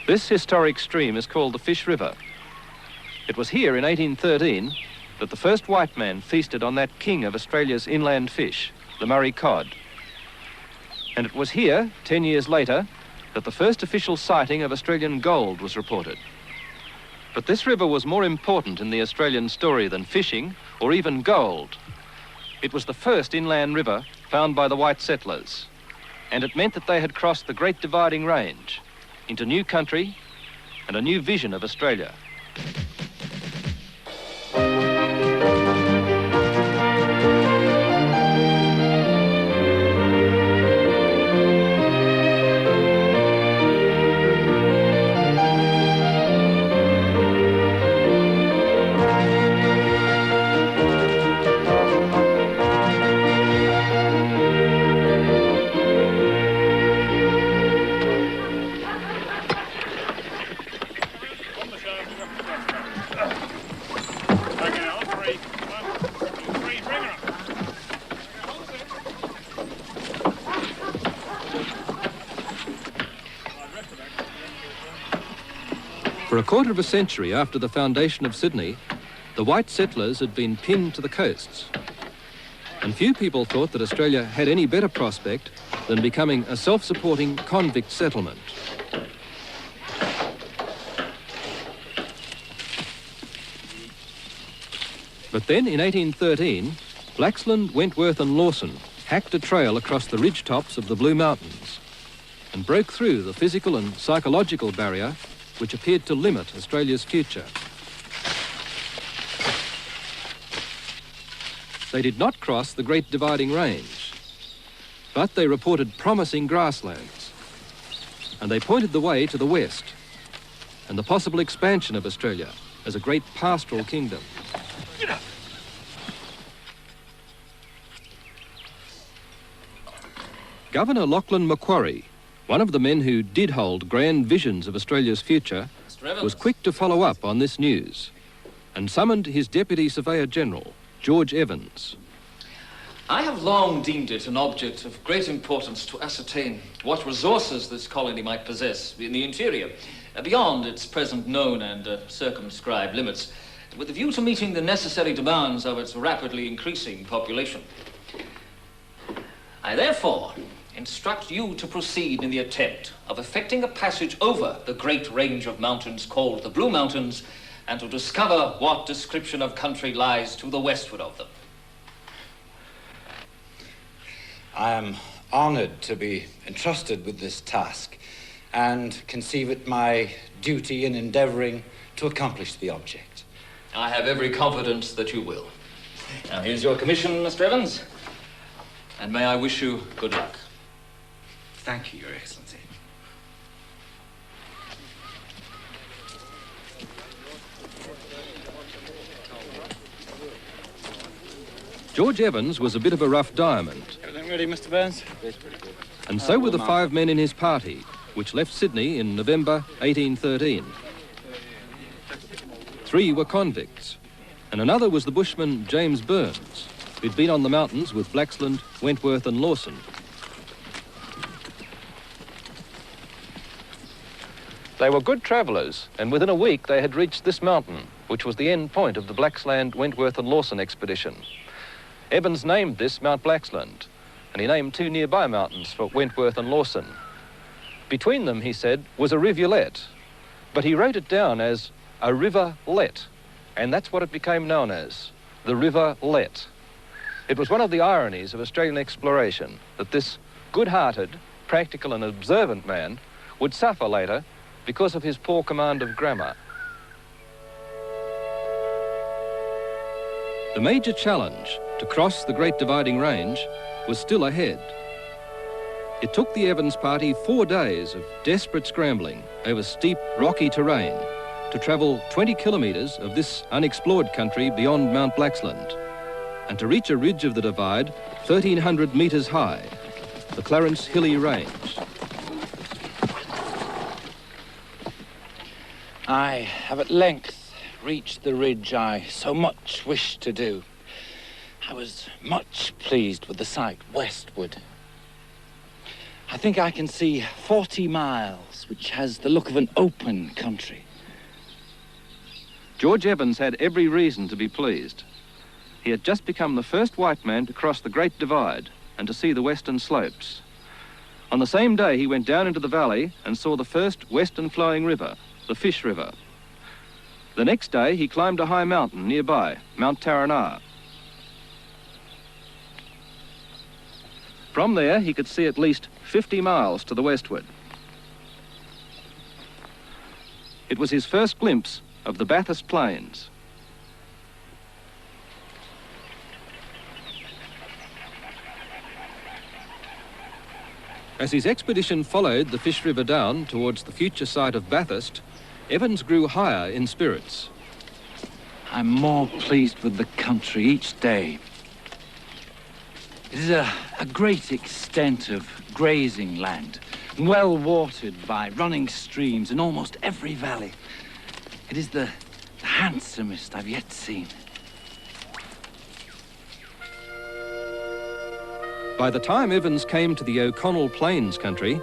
This historic stream is called the Fish River. It was here in 1813 that the first white man feasted on that king of Australia's inland fish, the Murray cod. And it was here, 10 years later, that the first official sighting of Australian gold was reported. But this river was more important in the Australian story than fishing or even gold. It was the first inland river found by the white settlers, and it meant that they had crossed the Great Dividing Range into new country and a new vision of Australia. For a quarter of a century after the foundation of Sydney, the white settlers had been pinned to the coasts. And few people thought that Australia had any better prospect than becoming a self-supporting convict settlement. But then in 1813, Lachlan, Wentworth and Lawson hacked a trail across the ridge tops of the Blue Mountains and broke through the physical and psychological barrier which appeared to limit Australia's future. They did not cross the Great Dividing Range, but they reported promising grasslands, and they pointed the way to the west and the possible expansion of Australia as a great pastoral kingdom. Governor Lachlan Macquarie, one of the men who did hold grand visions of Australia's future, was quick to follow up on this news and summoned his Deputy Surveyor General, George Evans. I have long deemed it an object of great importance to ascertain what resources this colony might possess in the interior, beyond its present known and circumscribed limits, with a view to meeting the necessary demands of its rapidly increasing population. I therefore instruct you to proceed in the attempt of effecting a passage over the great range of mountains called the Blue Mountains, and to discover what description of country lies to the westward of them. I am honoured to be entrusted with this task and conceive it my duty in endeavouring to accomplish the object. I have every confidence that you will. Now here's your commission, Mr. Evans, and may I wish you good luck. Thank you, Your Excellency. George Evans was a bit of a rough diamond. Everything ready, Mr. Burns? And so were the 5 men in his party, which left Sydney in November 1813. 3 were convicts, and another was the bushman James Burns, who'd been on the mountains with Lachlan, Wentworth and Lawson. They were good travellers, and within a week they had reached this mountain, which was the end point of the Blaxland, Wentworth and Lawson expedition. Evans named this Mount Blaxland, and he named 2 nearby mountains for Wentworth and Lawson. Between them, he said, was a rivulet, but he wrote it down as a river-let, and that's what it became known as, the River-let. It was one of the ironies of Australian exploration that this good-hearted, practical and observant man would suffer later because of his poor command of grammar. The major challenge to cross the Great Dividing Range was still ahead. It took the Evans party 4 days of desperate scrambling over steep, rocky terrain to travel 20 kilometres of this unexplored country beyond Mount Blaxland, and to reach a ridge of the divide 1,300 metres high, the Clarence Hilly Range. I have at length reached the ridge I so much wished to do. I was much pleased with the sight westward. I think I can see 40 miles, which has the look of an open country. George Evans had every reason to be pleased. He had just become the first white man to cross the Great Divide and to see the western slopes. On the same day, he went down into the valley and saw the first western flowing river, the Fish River. The next day, he climbed a high mountain nearby, Mount Taranah. From there, he could see at least 50 miles to the westward. It was his first glimpse of the Bathurst Plains. As his expedition followed the Fish River down towards the future site of Bathurst, Evans grew higher in spirits. I'm more pleased with the country each day. It is a great extent of grazing land, well watered by running streams in almost every valley. It is the handsomest I've yet seen. By the time Evans came to the O'Connell Plains country,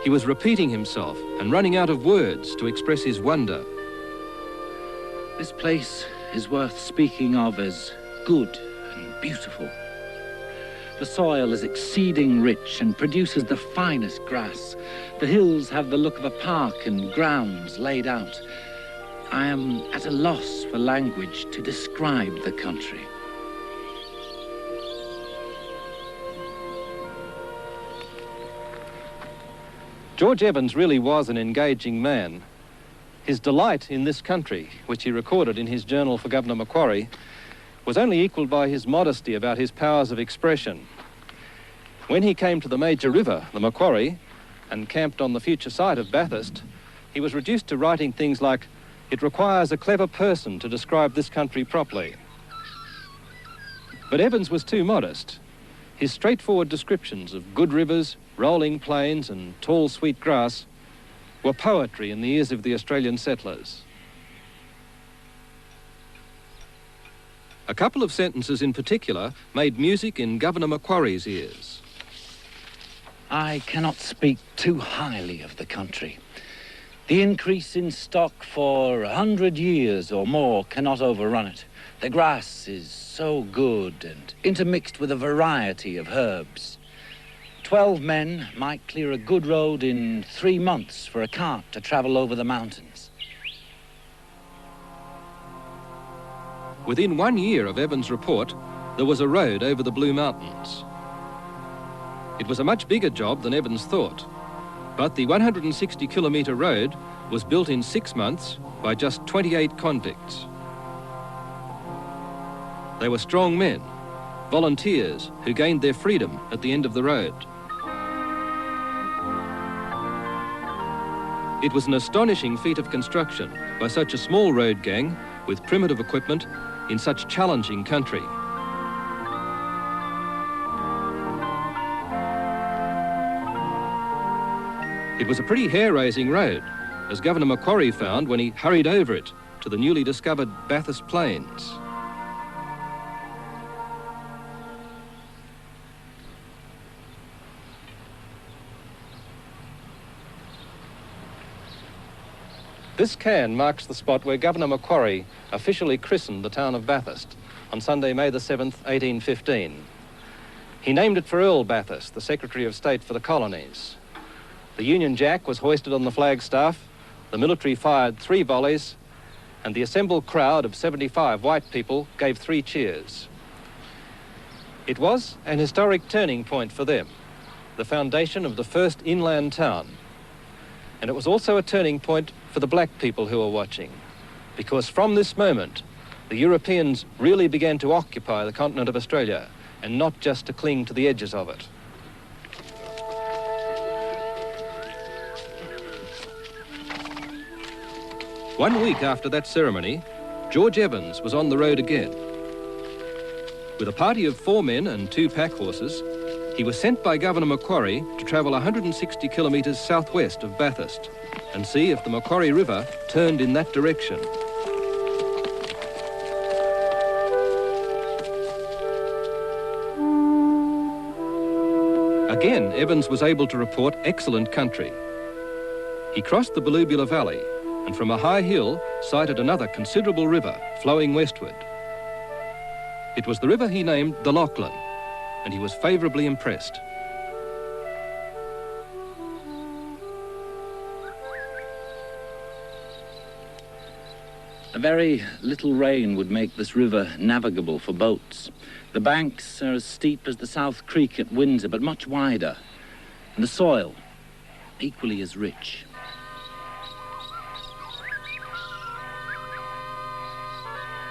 he was repeating himself and running out of words to express his wonder. This place is worth speaking of as good and beautiful. The soil is exceeding rich and produces the finest grass. The hills have the look of a park and grounds laid out. I am at a loss for language to describe the country. George Evans really was an engaging man. His delight in this country, which he recorded in his journal for Governor Macquarie, was only equalled by his modesty about his powers of expression. When he came to the major river, the Macquarie, and camped on the future site of Bathurst, he was reduced to writing things like, "It requires a clever person to describe this country properly." But Evans was too modest. His straightforward descriptions of good rivers, rolling plains and tall sweet grass were poetry in the ears of the Australian settlers. A couple of sentences in particular made music in Governor Macquarie's ears. I cannot speak too highly of the country. The increase in stock for 100 years or more cannot overrun it. The grass is so good and intermixed with a variety of herbs. 12 men might clear a good road in 3 months for a cart to travel over the mountains. Within 1 year of Evans' report, there was a road over the Blue Mountains. It was a much bigger job than Evans thought, but the 160-kilometre road was built in 6 months by just 28 convicts. They were strong men, volunteers who gained their freedom at the end of the road. It was an astonishing feat of construction by such a small road gang with primitive equipment in such challenging country. It was a pretty hair-raising road, as Governor Macquarie found when he hurried over it to the newly discovered Bathurst Plains. This cairn marks the spot where Governor Macquarie officially christened the town of Bathurst on Sunday, May the 7th, 1815. He named it for Earl Bathurst, the Secretary of State for the Colonies. The Union Jack was hoisted on the flagstaff, the military fired 3 volleys, and the assembled crowd of 75 white people gave 3 cheers. It was an historic turning point for them, the foundation of the first inland town. And it was also a turning point for the black people who were watching, because from this moment, the Europeans really began to occupy the continent of Australia and not just to cling to the edges of it. One week after that ceremony, George Evans was on the road again. With a party of 4 men and 2 pack horses, he was sent by Governor Macquarie to travel 160 kilometres southwest of Bathurst and see if the Macquarie River turned in that direction. Again, Evans was able to report excellent country. He crossed the Ballubula Valley and from a high hill sighted another considerable river flowing westward. It was the river he named the Lachlan, and he was favourably impressed. A very little rain would make this river navigable for boats. The banks are as steep as the South Creek at Windsor, but much wider, and the soil equally as rich.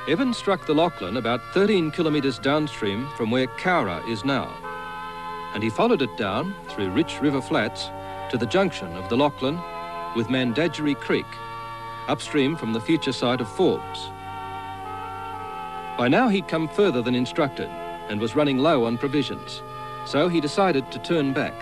Evans struck the Lachlan about 13 kilometres downstream from where Cowra is now, and he followed it down through rich river flats to the junction of the Lachlan with Mandadgery Creek, upstream from the future site of Forbes. By now he'd come further than instructed and was running low on provisions, so he decided to turn back.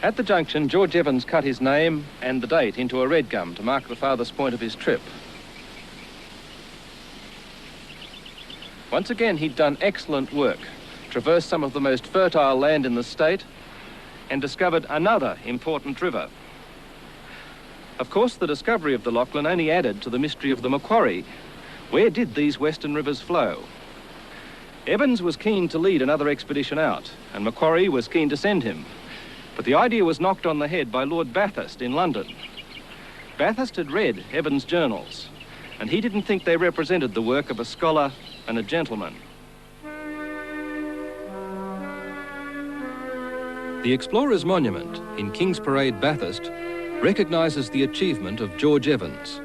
At the junction, George Evans cut his name and the date into a red gum to mark the farthest point of his trip. Once again, he'd done excellent work, traversed some of the most fertile land in the state, and discovered another important river. Of course, the discovery of the Lachlan only added to the mystery of the Macquarie. Where did these western rivers flow? Evans was keen to lead another expedition out, and Macquarie was keen to send him. But the idea was knocked on the head by Lord Bathurst in London. Bathurst had read Evans' journals, and he didn't think they represented the work of a scholar and a gentleman. The Explorers Monument in King's Parade, Bathurst, recognises the achievement of George Evans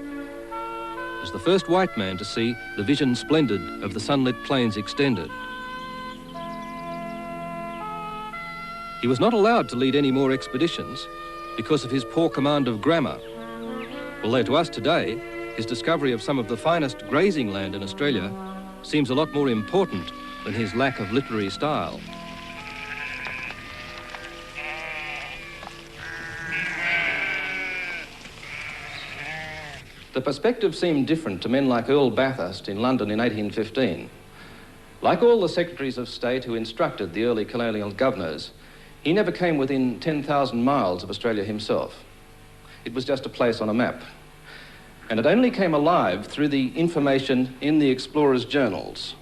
as the first white man to see the vision splendid of the sunlit plains extended. He was not allowed to lead any more expeditions because of his poor command of grammar, although to us today, his discovery of some of the finest grazing land in Australia seems a lot more important than his lack of literary style. The perspective seemed different to men like Earl Bathurst in London in 1815. Like all the secretaries of state who instructed the early colonial governors, he never came within 10,000 miles of Australia himself. It was just a place on a map. And it only came alive through the information in the explorers' journals,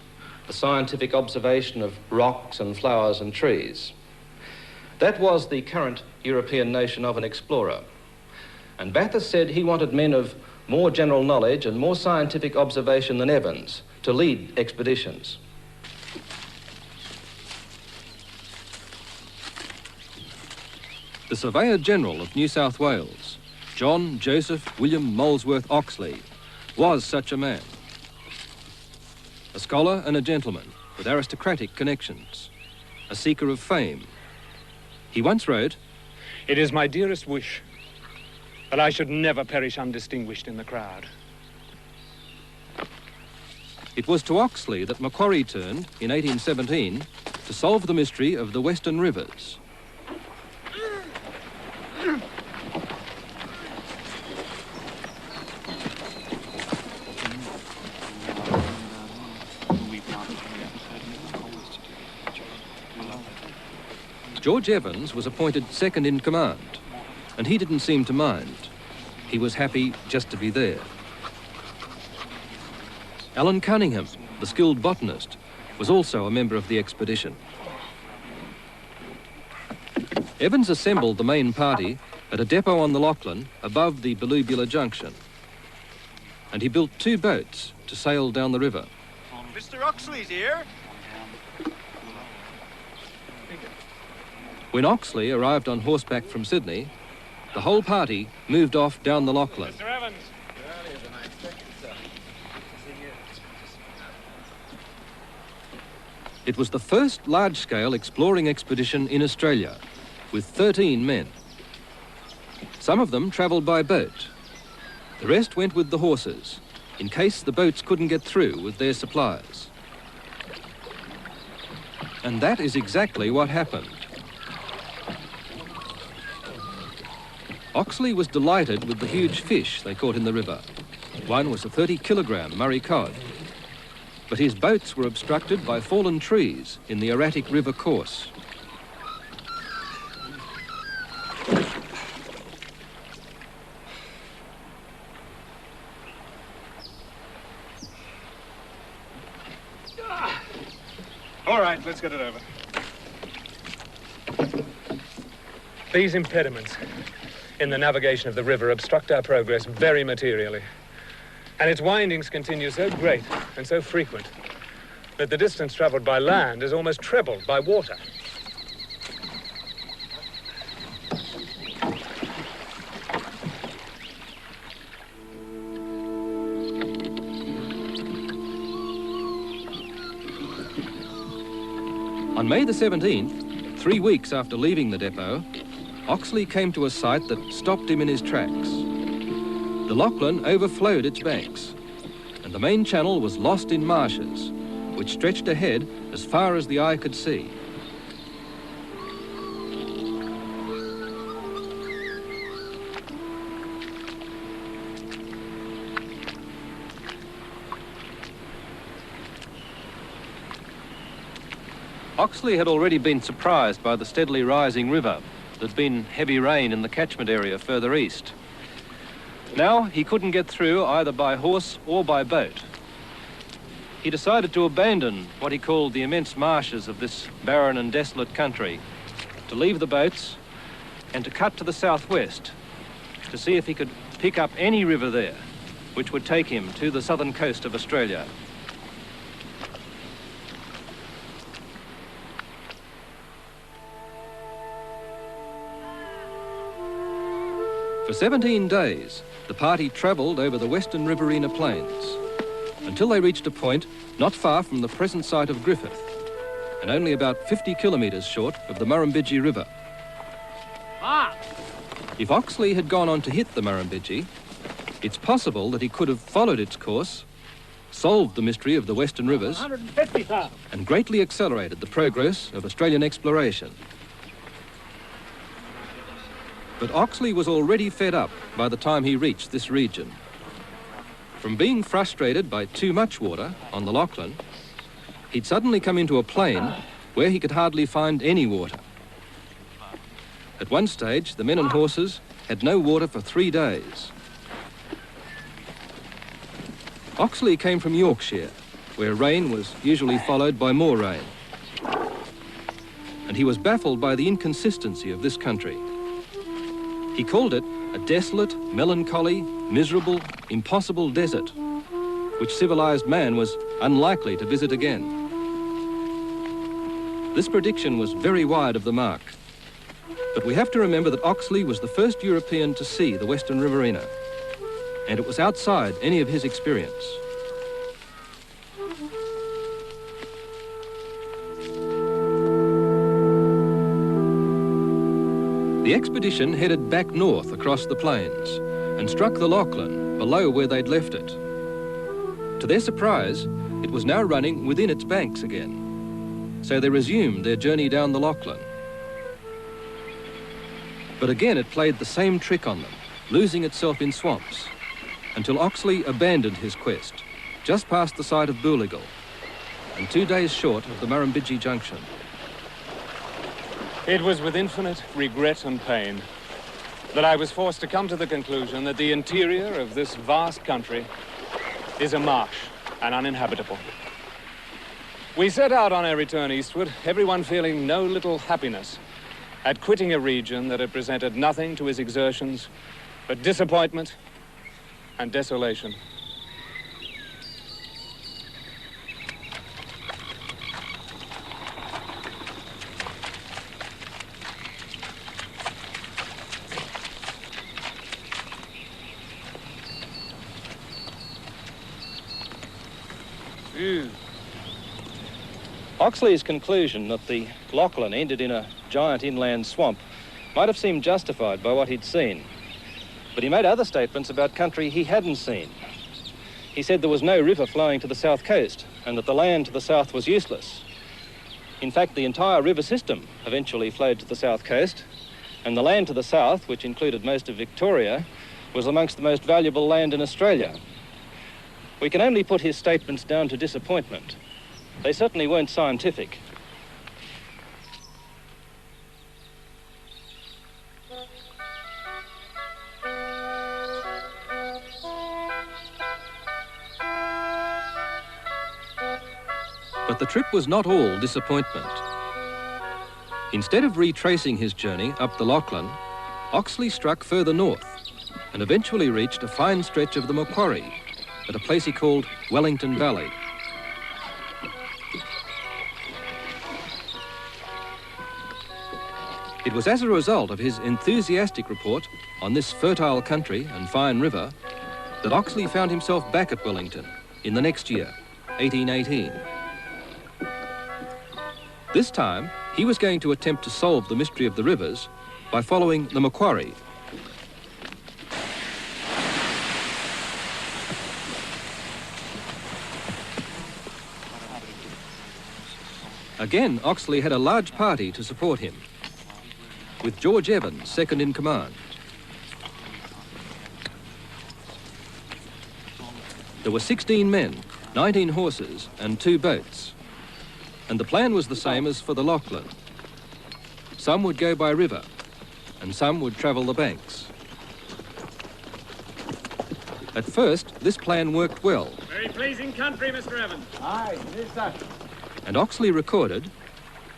the scientific observation of rocks and flowers and trees. That was the current European notion of an explorer. And Bathurst said he wanted men of more general knowledge and more scientific observation than Evans to lead expeditions. The Surveyor-General of New South Wales, John Joseph William Molesworth Oxley, was such a man. A scholar and a gentleman with aristocratic connections, a seeker of fame. He once wrote, "It is my dearest wish that I should never perish undistinguished in the crowd." It was to Oxley that Macquarie turned in 1817 to solve the mystery of the western rivers. George Evans was appointed second in command, and he didn't seem to mind. He was happy just to be there. Alan Cunningham, the skilled botanist, was also a member of the expedition. Evans assembled the main party at a depot on the Lachlan above the Ballubula Junction, and he built 2 boats to sail down the river. Mr. Oxley's here. When Oxley arrived on horseback from Sydney, the whole party moved off down the Lachlan. Mr. Evans. It was the first large-scale exploring expedition in Australia, with 13 men. Some of them travelled by boat. The rest went with the horses, in case the boats couldn't get through with their supplies. And that is exactly what happened. Oxley was delighted with the huge fish they caught in the river. One was a 30-kilogram Murray cod. But his boats were obstructed by fallen trees in the erratic river course. All right, let's get it over. These impediments in the navigation of the river obstruct our progress very materially. And its windings continue so great and so frequent that the distance traveled by land is almost trebled by water. On May the 17th, 3 weeks after leaving the depot, Oxley came to a site that stopped him in his tracks. The Lachlan overflowed its banks, and the main channel was lost in marshes, which stretched ahead as far as the eye could see. Oxley had already been surprised by the steadily rising river. There'd been heavy rain in the catchment area further east. Now he couldn't get through either by horse or by boat. He decided to abandon what he called the immense marshes of this barren and desolate country, to leave the boats and to cut to the southwest to see if he could pick up any river there which would take him to the southern coast of Australia. For 17 days, the party travelled over the western Riverina Plains until they reached a point not far from the present site of Griffith and only about 50 kilometres short of the Murrumbidgee River. If Oxley had gone on to hit the Murrumbidgee, it's possible that he could have followed its course, solved the mystery of the western rivers, and greatly accelerated the progress of Australian exploration. But Oxley was already fed up by the time he reached this region. From being frustrated by too much water on the Lachlan, he'd suddenly come into a plain where he could hardly find any water. At one stage, the men and horses had no water for 3 days. Oxley came from Yorkshire, where rain was usually followed by more rain. And he was baffled by the inconsistency of this country. He called it a desolate, melancholy, miserable, impossible desert, which civilized man was unlikely to visit again. This prediction was very wide of the mark. But we have to remember that Oxley was the first European to see the Western Riverina, and it was outside any of his experience. The expedition headed back north across the plains and struck the Lachlan below where they'd left it. To their surprise, it was now running within its banks again, so they resumed their journey down the Lachlan. But again it played the same trick on them, losing itself in swamps, until Oxley abandoned his quest, just past the site of Booligal, and 2 days short of the Murrumbidgee Junction. It was with infinite regret and pain that I was forced to come to the conclusion that the interior of this vast country is a marsh and uninhabitable. We set out on our return eastward, everyone feeling no little happiness at quitting a region that had presented nothing to his exertions but disappointment and desolation. Oxley's conclusion that the Lachlan ended in a giant inland swamp might have seemed justified by what he'd seen. But he made other statements about country he hadn't seen. He said there was no river flowing to the south coast and that the land to the south was useless. In fact, the entire river system eventually flowed to the south coast, and the land to the south, which included most of Victoria, was amongst the most valuable land in Australia. We can only put his statements down to disappointment. They certainly weren't scientific. But the trip was not all disappointment. Instead of retracing his journey up the Lachlan, Oxley struck further north and eventually reached a fine stretch of the Macquarie at a place he called Wellington Valley. It was as a result of his enthusiastic report on this fertile country and fine river that Oxley found himself back at Wellington in the next year, 1818. This time, he was going to attempt to solve the mystery of the rivers by following the Macquarie. Again, Oxley had a large party to support him, with George Evans second in command. There were 16 men, 19 horses and 2 boats. And the plan was the same as for the Lachlan. Some would go by river, and some would travel the banks. At first, this plan worked well. Very pleasing country, Mr. Evans. Aye, it is that. And Oxley recorded,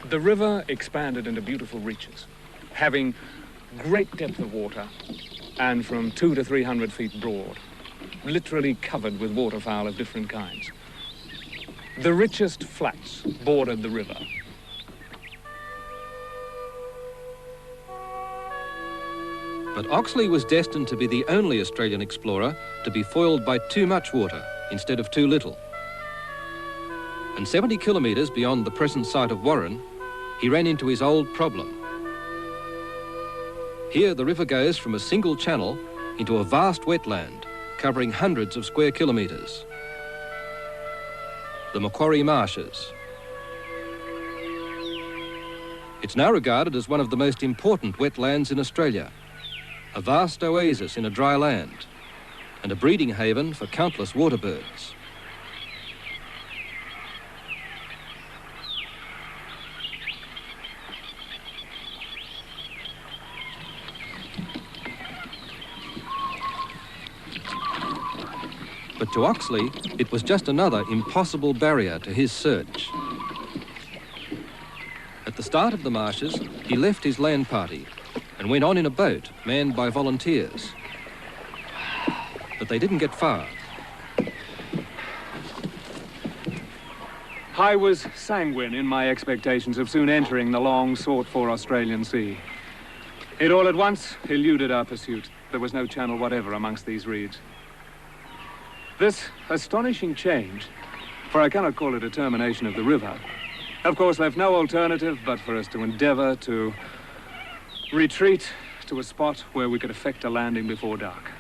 The river expanded into beautiful reaches, having great depth of water and from 200 to 300 feet broad, literally covered with waterfowl of different kinds. The richest flats bordered the river. but Oxley was destined to be the only Australian explorer to be foiled by too much water instead of too little. And 70 kilometres beyond the present site of Warren, he ran into his old problem. Here the river goes from a single channel into a vast wetland covering hundreds of square kilometres. The Macquarie Marshes. It's now regarded as one of the most important wetlands in Australia, a vast oasis in a dry land and a breeding haven for countless water birds. But to Oxley, it was just another impossible barrier to his search. At the start of the marshes, he left his land party and went on in a boat manned by volunteers. But they didn't get far. I was sanguine in my expectations of soon entering the long sought-for Australian sea. It all at once eluded our pursuit. There was no channel whatever amongst these reeds. This astonishing change, for I cannot call it a termination of the river, of course left no alternative but for us to endeavour to retreat to a spot where we could effect a landing before dark.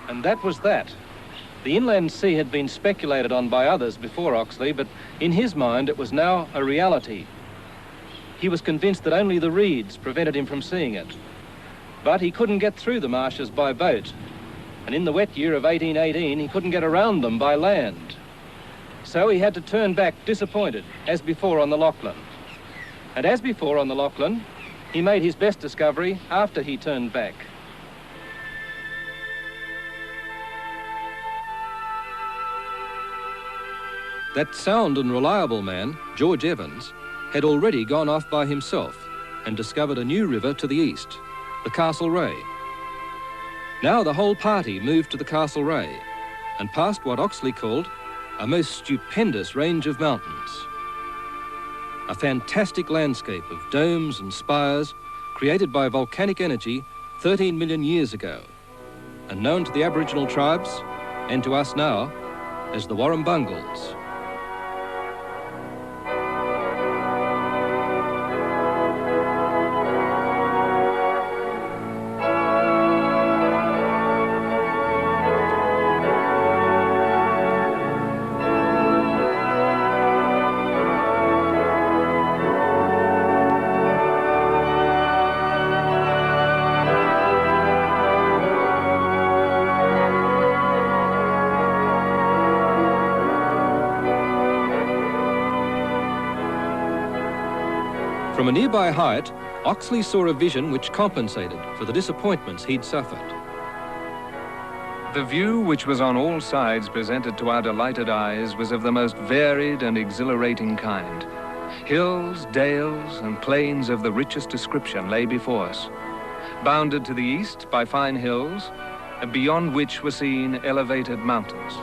And that was that. The inland sea had been speculated on by others before Oxley, but in his mind it was now a reality. He was convinced that only the reeds prevented him from seeing it. But he couldn't get through the marshes by boat, and in the wet year of 1818 he couldn't get around them by land. So he had to turn back disappointed, as before on the Lachlan. And as before on the Lachlan, he made his best discovery after he turned back. That sound and reliable man, George Evans, had already gone off by himself and discovered a new river to the east, the Castlereagh. Now the whole party moved to the Castlereagh and passed what Oxley called a most stupendous range of mountains. A fantastic landscape of domes and spires created by volcanic energy 13 million years ago and known to the Aboriginal tribes and to us now as the Warrumbungles. From a nearby height, Oxley saw a vision which compensated for the disappointments he'd suffered. The view which was on all sides presented to our delighted eyes was of the most varied and exhilarating kind. Hills, dales, and plains of the richest description lay before us, bounded to the east by fine hills, and beyond which were seen elevated mountains.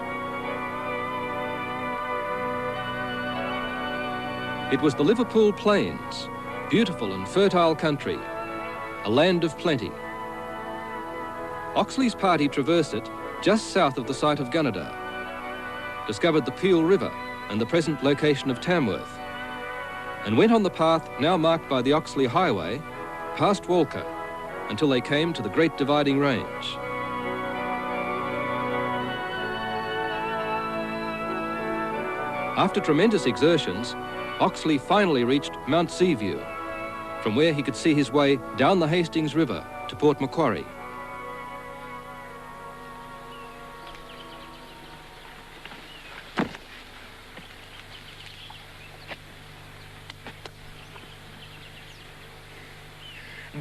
It was the Liverpool Plains, beautiful and fertile country, a land of plenty. Oxley's party traversed it just south of the site of Gunnedah, discovered the Peel River and the present location of Tamworth, and went on the path now marked by the Oxley Highway past Walker until they came to the Great Dividing Range. After tremendous exertions, Oxley finally reached Mount Seaview, from where he could see his way down the Hastings River to Port Macquarie.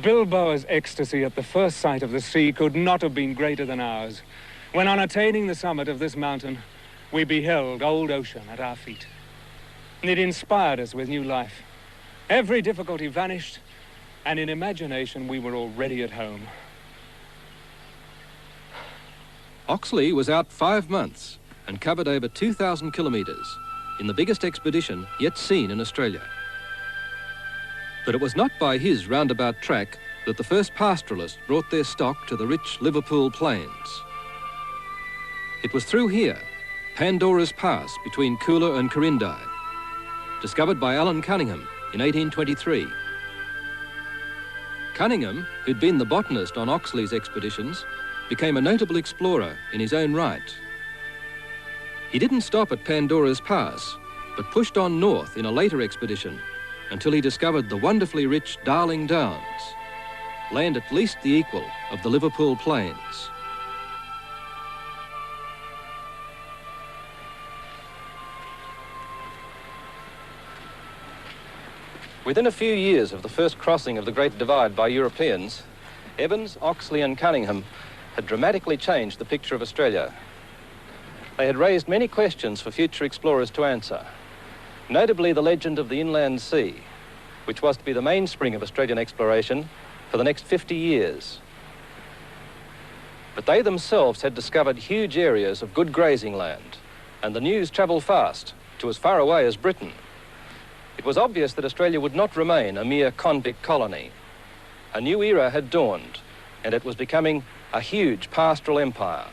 Bilboa's ecstasy at the first sight of the sea could not have been greater than ours, when on attaining the summit of this mountain, we beheld old ocean at our feet. It inspired us with new life. Every difficulty vanished, and in imagination we were already at home. Oxley was out 5 months and covered over 2,000 kilometres in the biggest expedition yet seen in Australia. But it was not by his roundabout track that the first pastoralists brought their stock to the rich Liverpool Plains. It was through here, Pandora's Pass between Coolah and Quirindi, discovered by Alan Cunningham in 1823. Cunningham, who'd been the botanist on Oxley's expeditions, became a notable explorer in his own right. He didn't stop at Pandora's Pass, but pushed on north in a later expedition until he discovered the wonderfully rich Darling Downs, land at least the equal of the Liverpool Plains. Within a few years of the first crossing of the Great Divide by Europeans, Evans, Oxley and Cunningham had dramatically changed the picture of Australia. They had raised many questions for future explorers to answer, notably the legend of the inland sea, which was to be the mainspring of Australian exploration for the next 50 years. But they themselves had discovered huge areas of good grazing land, and the news travelled fast to as far away as Britain. It was obvious that Australia would not remain a mere convict colony. A new era had dawned, and it was becoming a huge pastoral empire.